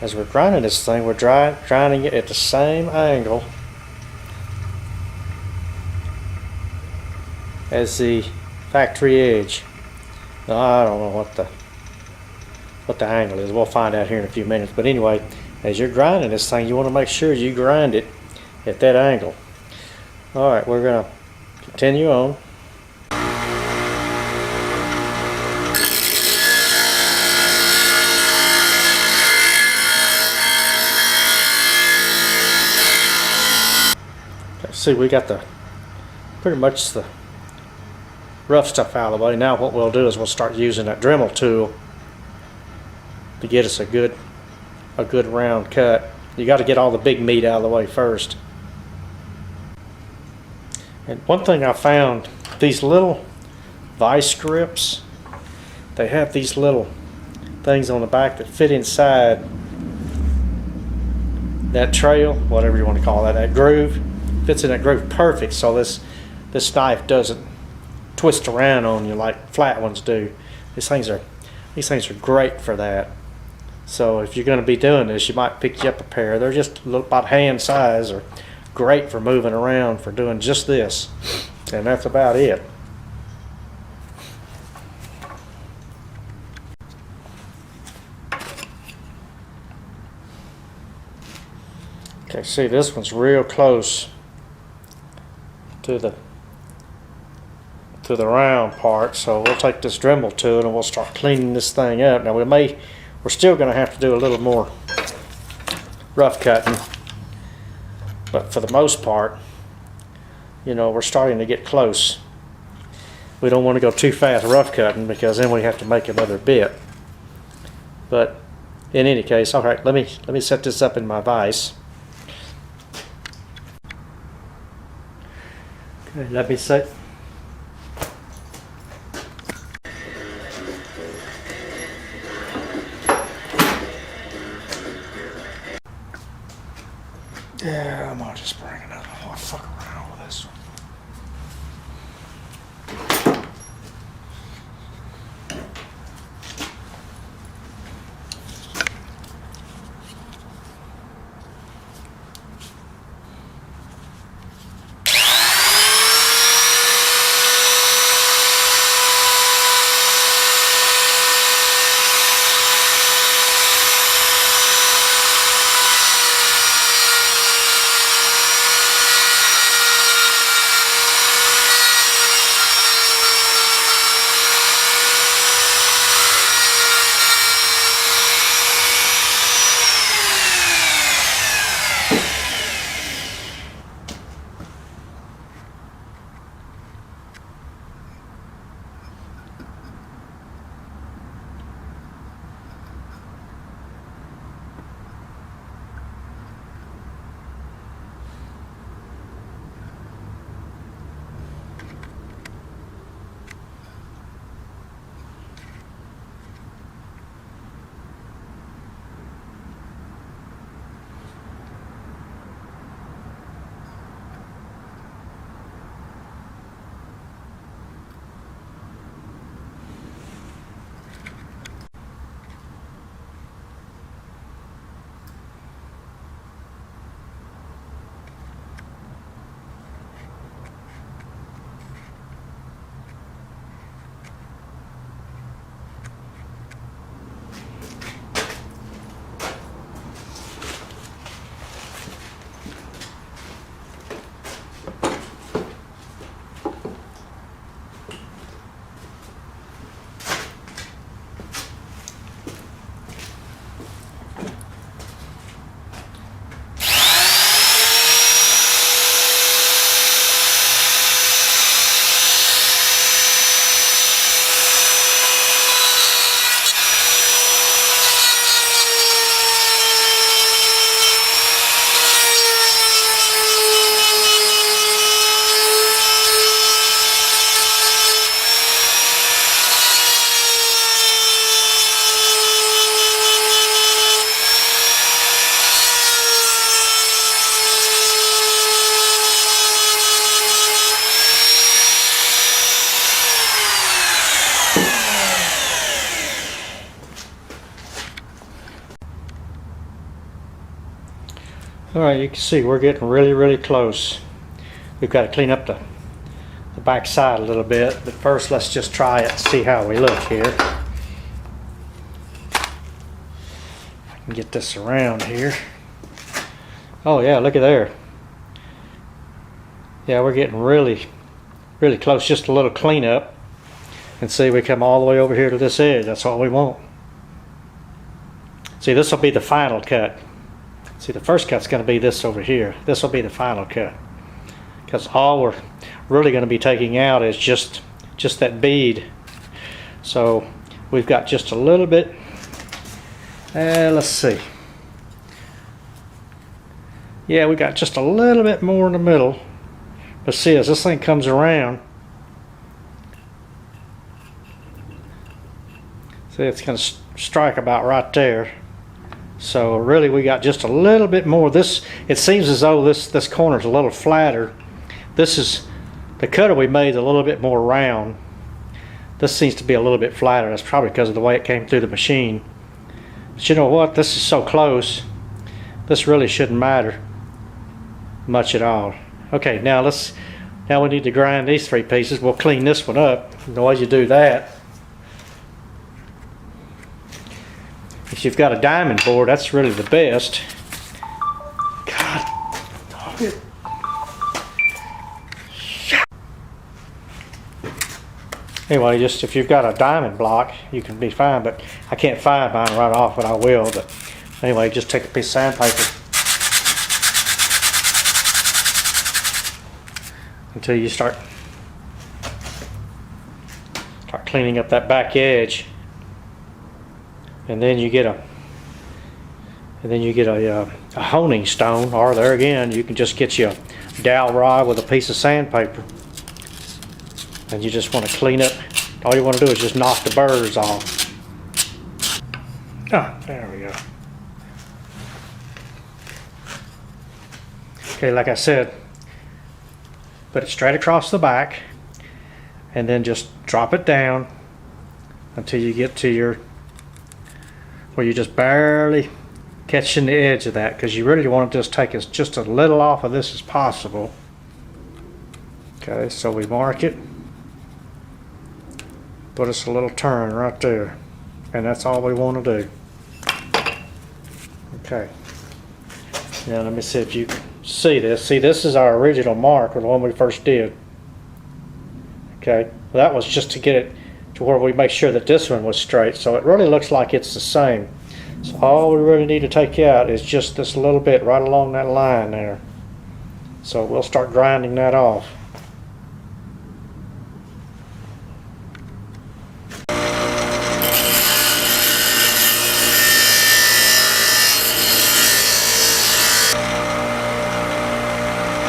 as we're grinding this thing, we're grinding it at the same angle as the factory edge. Now, I don't know what the angle is. We'll find out here in a few minutes. But anyway, as you're grinding this thing, you want to make sure you grind it at that angle. All right, we're going to continue on. See, we got pretty much the rough stuff out of the way. Now what we'll do is we'll start using that Dremel tool to get us a good round cut. You got to get all the big meat out of the way first. And one thing I found, these little vice grips, they have these little things on the back that fit inside that trail, whatever you want to call that groove. Fits in that groove perfect, so this knife doesn't twist around on you like flat ones do. These things are great for that. So if you're going to be doing this, you might pick you up a pair. They're just a little about hand size. Are great for moving around, for doing just this, and that's about it. Okay, see, this one's real close to the round part, so we'll take this Dremel tool and we'll start cleaning this thing up. Now we're still going to have to do a little more rough cutting, but for the most part, you know, we're starting to get close. We don't want to go too fast rough cutting because then we have to make another bit. But in any case, all right, let me set this up in my vise. Okay, let me set. Yeah, I'm gonna just bring it up. I want to fuck around with this one. Alright, you can see we're getting really close. We've got to clean up the back side a little bit, but first let's just try it and see how we look here. I can get this around here. Oh yeah, look at there. Yeah, we're getting really close. Just a little cleanup, and see, we come all the way over here to this edge. That's all we want. See, this will be the final cut. See, the first cut's going to be this over here. This will be the final cut, because all we're really going to be taking out is just that bead. So we've got just a little bit. Let's see. Yeah, we got just a little bit more in the middle. But see, as this thing comes around, see, it's going to strike about right there. So really we got just a little bit more. This, it seems as though this corner is a little flatter. This is, the cutter we made a little bit more round. This seems to be a little bit flatter. That's probably because of the way it came through the machine. But you know what? This is so close. This really shouldn't matter much at all. Okay, now we need to grind these 3 pieces. We'll clean this one up. The way you do that, if you've got a diamond board, that's really the best. God dog it. Anyway, just if you've got a diamond block, you can be fine, but I can't find mine right off, but I will. But anyway, just take a piece of sandpaper until you start cleaning up that back edge, and then you get a honing stone, or there again you can just get you a dowel rod with a piece of sandpaper, and you just want to clean up. All you want to do is just knock the burrs off. Ah, there we go. Okay, like I said, put it straight across the back, and then just drop it down until you get to where you just barely catching the edge of that, because you really want to just take just a little off of this as possible. Okay, so we mark it, put us a little turn right there, and that's all we want to do. Okay, now let me see if you can see this. See, this is our original mark, or the one we first did. Okay, well, that was just to get it to where we make sure that this one was straight, so it really looks like it's the same. So all we really need to take out is just this little bit right along that line there. So we'll start grinding that off.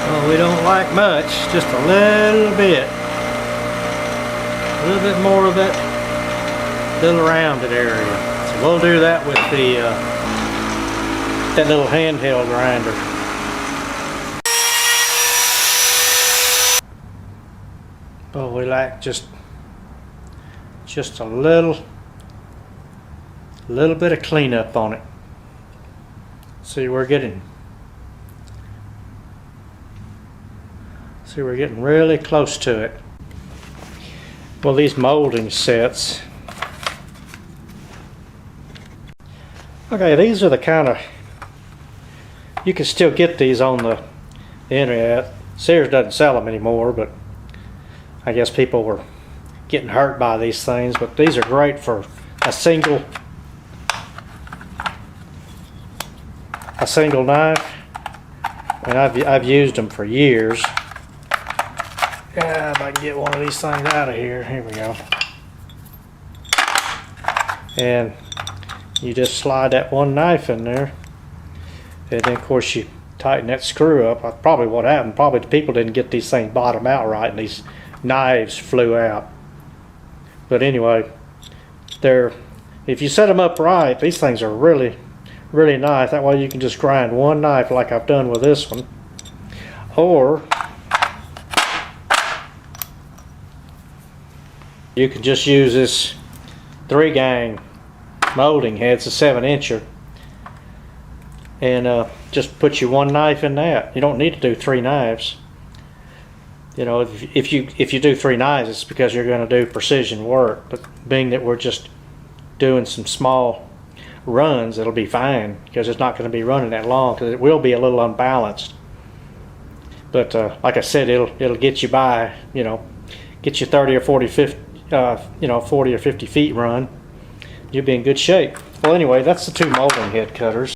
Well, we don't like much, just a little bit. A little bit more of that little rounded area. So we'll do that with the that little handheld grinder. But we like just a little bit of cleanup on it. See, we're getting really close to it. Well, these molding sets, okay, these are the kind of, you can still get these on the internet. Sears doesn't sell them anymore, but I guess people were getting hurt by these things. But these are great for a single knife, and I've used them for years. Yeah, if I can get one of these things out of here. Here we go. And you just slide that one knife in there, and then of course you tighten that screw up. Probably what happened, probably the people didn't get these things bottomed out right, and these knives flew out. But anyway, if you set them up right, these things are really nice. That way you can just grind one knife like I've done with this one, or you can just use this 3-gang molding head. It's a 7-incher, and just put your one knife in that. You don't need to do 3 knives. You know, if you do 3 knives, it's because you're going to do precision work. But being that we're just doing some small runs, it'll be fine because it's not going to be running that long, because it will be a little unbalanced. But like I said, it'll get you by, you know, get you 30 or 40, 50, you know, 40 or 50 feet run. You'll be in good shape. Well, anyway, that's the 2 molding head cutters.